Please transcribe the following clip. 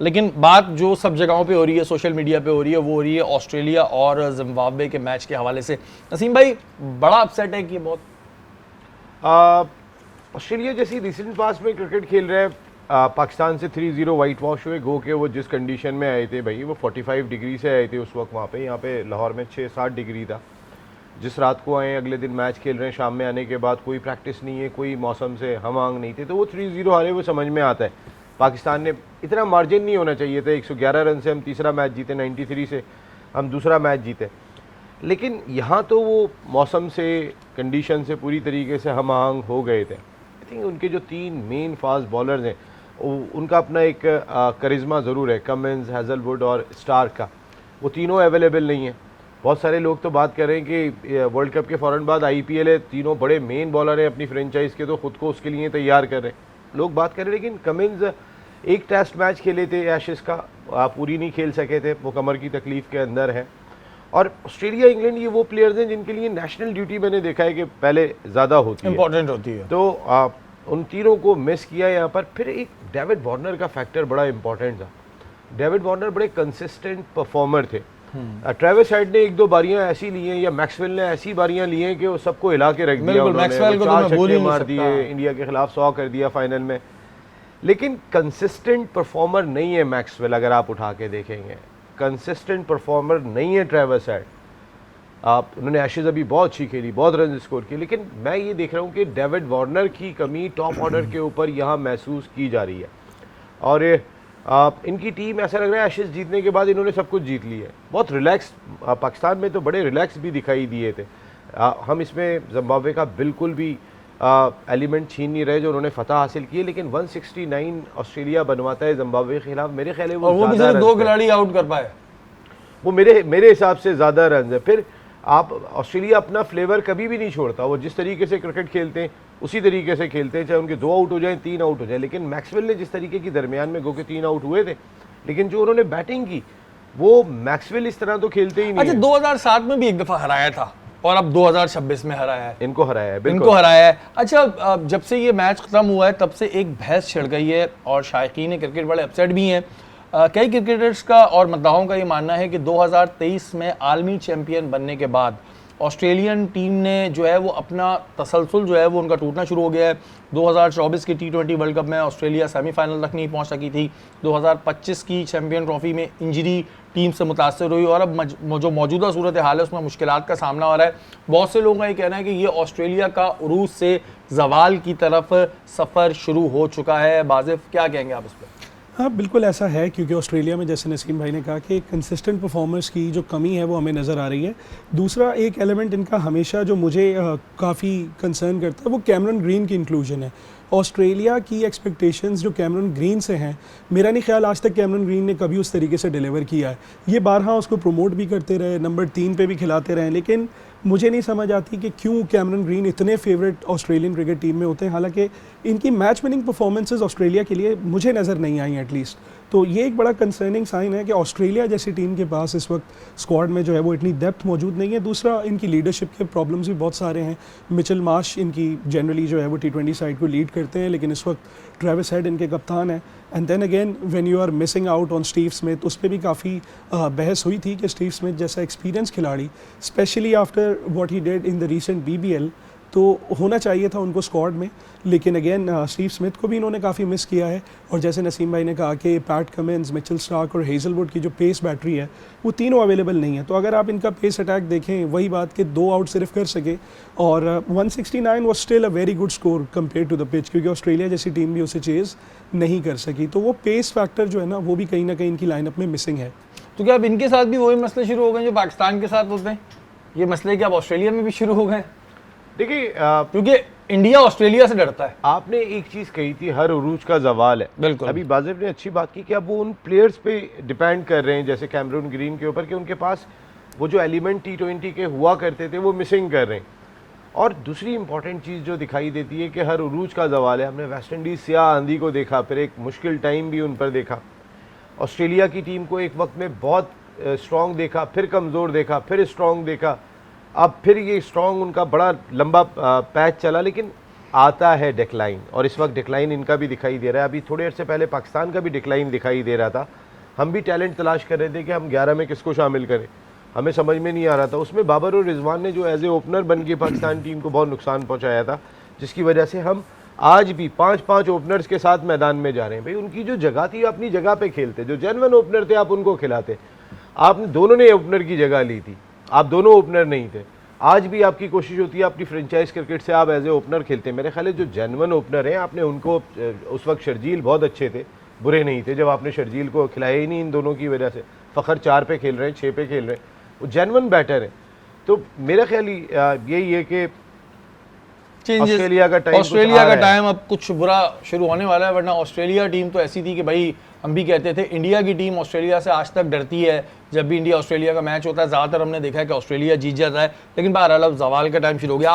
लेकिन बात जो सब जगहों पे हो रही है, सोशल मीडिया पे हो रही है, वो हो रही है ऑस्ट्रेलिया और जिम्बाब्वे के मैच के हवाले से। नसीम भाई, बड़ा अपसेट है कि बहुत? ऑस्ट्रेलिया जैसी रिसेंट पास में क्रिकेट खेल रहे हैं, पाकिस्तान से 3-0 वाइट वॉश हुए गो के। वो जिस कंडीशन में आए थे भाई, वो 45 डिग्री से आए थे उस वक्त वहाँ पे। यहाँ पे लाहौर में 6-7 डिग्री था। जिस रात को आए अगले दिन मैच खेल रहे हैं, शाम में आने के बाद कोई प्रैक्टिस नहीं है, कोई मौसम से हम आंग नहीं थे, तो वो 3-0 हारे, वो समझ में आता है। पाकिस्तान ने इतना मार्जिन नहीं होना चाहिए था। 111 रन से हम तीसरा मैच जीते, 93 से हम दूसरा मैच जीते। लेकिन यहाँ तो वो मौसम से, कंडीशन से पूरी तरीके से हम आहंग हो गए थे। आई थिंक उनके जो 3 मेन फास्ट बॉलर्स हैं, उनका अपना एक करिश्मा ज़रूर है, कमिंस, हैज़लवुड और स्टार्क का। वो तीनों अवेलेबल नहीं है। बहुत सारे लोग तो बात कर रहे हैं कि वर्ल्ड कप के फ़ौरन बाद IPL है, तीनों बड़े मेन बॉलर हैं अपनी फ्रेंचाइज के, तो ख़ुद को उसके लिए तैयार कर रहे हैं, लोग बात कर रहे हैं। लेकिन कमिंस एक टेस्ट मैच खेले थे एशेज़ का, पूरी नहीं खेल सके थे, वो कमर की तकलीफ़ के अंदर है। और ऑस्ट्रेलिया, इंग्लैंड, ये वो प्लेयर्स हैं जिनके लिए नेशनल ड्यूटी मैंने देखा है कि पहले ज़्यादा होती है, इंपॉर्टेंट होती है। तो उन तीनों को मिस किया यहाँ पर। फिर एक डेविड वार्नर का फैक्टर बड़ा इंपॉर्टेंट था। डेविड वार्नर बड़े कंसिस्टेंट परफॉर्मर थे। ट्रेविस हेड ने 1-2 बारियां ऐसी ली हैं, या मैक्सवेल ने ऐसी बारियां ली हैं कि वो सबको हिला के रख दिया उन्होंने। मैक्सवेल को तो 4 मैं भूल ही छक्के नहीं मार सकता। दिए, इंडिया के खिलाफ 100 कर दिया फाइनल में। लेकिन कंसिस्टेंट परफॉर्मर नहीं है मैक्सवेल, अगर आप उठा के देखेंगे कंसिस्टेंट परफॉर्मर नहीं है ट्रेविस हेड। उन्होंने एशेज़ अभी बहुत अच्छी खेली, बहुत रन स्कोर किए, लेकिन मैं ये देख रहा हूँ कि डेविड वार्नर की कमी टॉप ऑर्डर के ऊपर यहाँ महसूस की जा रही है। और इनकी टीम, ऐसा लग रहा है एशेज़ जीतने के बाद इन्होंने सब कुछ जीत लिया है। बहुत रिलैक्स, पाकिस्तान में तो बड़े रिलैक्स भी दिखाई दिए थे। हम इसमें जिम्बाब्वे का बिल्कुल भी एलिमेंट छीन नहीं रहे जो उन्होंने फतह हासिल की है। लेकिन 169 ऑस्ट्रेलिया बनवाता है जिम्बाब्वे के खिलाफ, मेरे ख्याल है वो भी सिर्फ 2 खिलाड़ी आउट कर पाए, वो मेरे हिसाब से ज़्यादा रन है। फिर आप ऑस्ट्रेलिया अपना फ्लेवर कभी भी नहीं छोड़ता, वो जिस तरीके से क्रिकेट खेलते हैं उसी तरीके से खेलते हैं, चाहे उनके 2 आउट हो जाएं, 3 आउट हो जाए। लेकिन मैक्सवेल ने जिस तरीके की दरमियान में गो के 3 आउट हुए थे, लेकिन जो उन्होंने बैटिंग की, वो मैक्सवेल इस तरह तो खेलते ही नहीं। अच्छा, 2007 में भी एक दफा हराया था और अब 2026 में हराया है, इनको हराया है, इनको हराया है। अच्छा, जब से ये मैच खत्म हुआ है तब से एक बहस छिड़ गई है और शायकीन क्रिकेट बड़े अपसेट भी हैं। कई क्रिकेटर्स का और मद्दाहों का ये मानना है कि 2023 में आलमी चैंपियन बनने के बाद ऑस्ट्रेलियन टीम ने जो है वो अपना तसलसल जो है वो उनका टूटना शुरू हो गया है। 2024 की T20 वर्ल्ड कप में ऑस्ट्रेलिया सेमीफाइनल तक नहीं पहुंच सकी थी। 2025 की चैंपियन ट्रॉफी में इंजरी टीम से मुतासर हुई और अब जो मौजूदा सूरत हाल है उसमें मुश्किलात का सामना हो रहा है। बहुत से लोगों का ये कहना है कि ये ऑस्ट्रेलिया का उरूज से जवाल की तरफ सफ़र शुरू हो चुका है। बाज़िफ, क्या कहेंगे आप इस पर? हाँ, बिल्कुल ऐसा है, क्योंकि ऑस्ट्रेलिया में जैसे नसीम भाई ने कहा कि कंसिस्टेंट परफॉर्मेंस की जो कमी है वो हमें नज़र आ रही है। दूसरा एक एलिमेंट इनका हमेशा जो मुझे काफ़ी कंसर्न करता है वो कैमरन ग्रीन की इंक्लूजन है। ऑस्ट्रेलिया की एक्सपेक्टेशंस जो कैमरन ग्रीन से हैं, मेरा नहीं ख्याल आज तक कैमरन ग्रीन ने कभी उस तरीके से डिलीवर किया है। ये बारहा उसको प्रमोट भी करते रहे, नंबर 3 पे भी खिलाते रहे, लेकिन मुझे नहीं समझ आती कि क्यों कैमरन ग्रीन इतने फेवरेट ऑस्ट्रेलियन क्रिकेट टीम में होते हैं, हालांकि इनकी मैच विनिंग परफॉर्मेंसेस ऑस्ट्रेलिया के लिए मुझे नज़र नहीं आई एटलीस्ट। तो ये एक बड़ा कंसर्निंग साइन है कि ऑस्ट्रेलिया जैसी टीम के पास इस वक्त स्क्वाड में जो है वो इतनी डेप्थ मौजूद नहीं है। दूसरा, इनकी लीडरशिप के प्रॉब्लम्स भी बहुत सारे हैं। मिचेल मार्श इनकी जनरली जो है वो T20 साइड को लीड करते हैं, लेकिन इस वक्त ट्रेविस हेड इनके कप्तान है। And then again when you are missing out on Steve Smith, उस पर भी काफ़ी बहस हुई थी कि स्टीव स्मिथ जैसा एक्सपीरियंस खिलाड़ी, specially after what he did in the recent BBL, तो होना चाहिए था उनको स्क्वाड में। लेकिन अगेन स्टीव स्मिथ को भी इन्होंने काफ़ी मिस किया है। और जैसे नसीम भाई ने कहा कि पैट कमिंस, मिचेल स्टार्क और हेज़लवुड की जो पेस बैटरी है वो तीनों अवेलेबल नहीं है। तो अगर आप इनका पेस अटैक देखें, वही बात कि 2 आउट सिर्फ कर सके, और 169 was still a very good score compare to the pitch, क्योंकि ऑस्ट्रेलिया जैसी टीम भी उसे चेज़ नहीं कर सकी। तो वो पेस फैक्टर जो है ना, वो भी कहीं ना कहीं इनकी लाइनअप में मिसिंग है। तो क्या अब इनके साथ भी वही मसले शुरू हो गए जो पाकिस्तान के साथ होते हैं? ये मसले क्या अब ऑस्ट्रेलिया में भी शुरू हो गए? देखिए, क्योंकि इंडिया ऑस्ट्रेलिया से डरता है। आपने एक चीज़ कही थी, हर उरूज का जवाल है। बिल्कुल। अभी बाज़िफ ने अच्छी बात की कि अब वो उन प्लेयर्स पे डिपेंड कर रहे हैं, जैसे कैमरून ग्रीन के ऊपर, कि उनके पास वो जो एलिमेंट T20 के हुआ करते थे वो मिसिंग कर रहे हैं। और दूसरी इंपॉर्टेंट चीज़ जो दिखाई देती है कि हर उरूज का जवाल है। हमने वेस्ट इंडीज़ स्याह आंधी को देखा, फिर एक मुश्किल टाइम भी उन पर देखा। ऑस्ट्रेलिया की टीम को एक वक्त में बहुत स्ट्रॉन्ग देखा, फिर कमज़ोर देखा, फिर स्ट्रॉन्ग देखा, अब फिर ये स्ट्रॉन्ग उनका बड़ा लंबा पैच चला। लेकिन आता है डिक्लाइन, और इस वक्त डिक्लाइन इनका भी दिखाई दे रहा है। अभी थोड़े अर्से पहले पाकिस्तान का भी डिक्लाइन दिखाई दे रहा था। हम भी टैलेंट तलाश कर रहे थे कि हम 11 में किसको शामिल करें, हमें समझ में नहीं आ रहा था। उसमें बाबर और रिजवान ने जो एज ए ओपनर बन के पाकिस्तान टीम को बहुत नुकसान पहुंचाया था, जिसकी वजह से हम आज भी 5-5 ओपनर्स के साथ मैदान में जा रहे हैं। भाई उनकी जो जगह थी अपनी जगह पे खेलते, जो जेन्युइन ओपनर थे आप उनको खिलाते। आपने दोनों ने ओपनर की जगह ली थी, आप दोनों ओपनर नहीं थे। आज भी आपकी कोशिश होती है अपनी फ्रेंचाइज क्रिकेट से आप एज ए ओपनर खेलते हैं। मेरे ख्याल है जो जेन्युइन ओपनर हैं आपने उनको, उस वक्त शर्जील बहुत अच्छे थे, बुरे नहीं थे जब आपने शर्जील को खिलाया ही नहीं इन दोनों की वजह से। फ़खर 4 पे खेल रहे हैं, 6 पे खेल रहे हैं, वो जेन्युइन बैटर है। तो मेरा ख्याल यही है कि ऑस्ट्रेलिया का टाइम अब कुछ बुरा शुरू होने वाला है, वरना ऑस्ट्रेलिया टीम तो ऐसी थी कि भाई हम भी कहते थे इंडिया की टीम ऑस्ट्रेलिया से आज तक डरती है। जब भी इंडिया ऑस्ट्रेलिया का मैच होता है ज़्यादातर हमने देखा है कि ऑस्ट्रेलिया जीत जाता है, लेकिन बहरहाल अब ज़वाल का टाइम शुरू हो गया।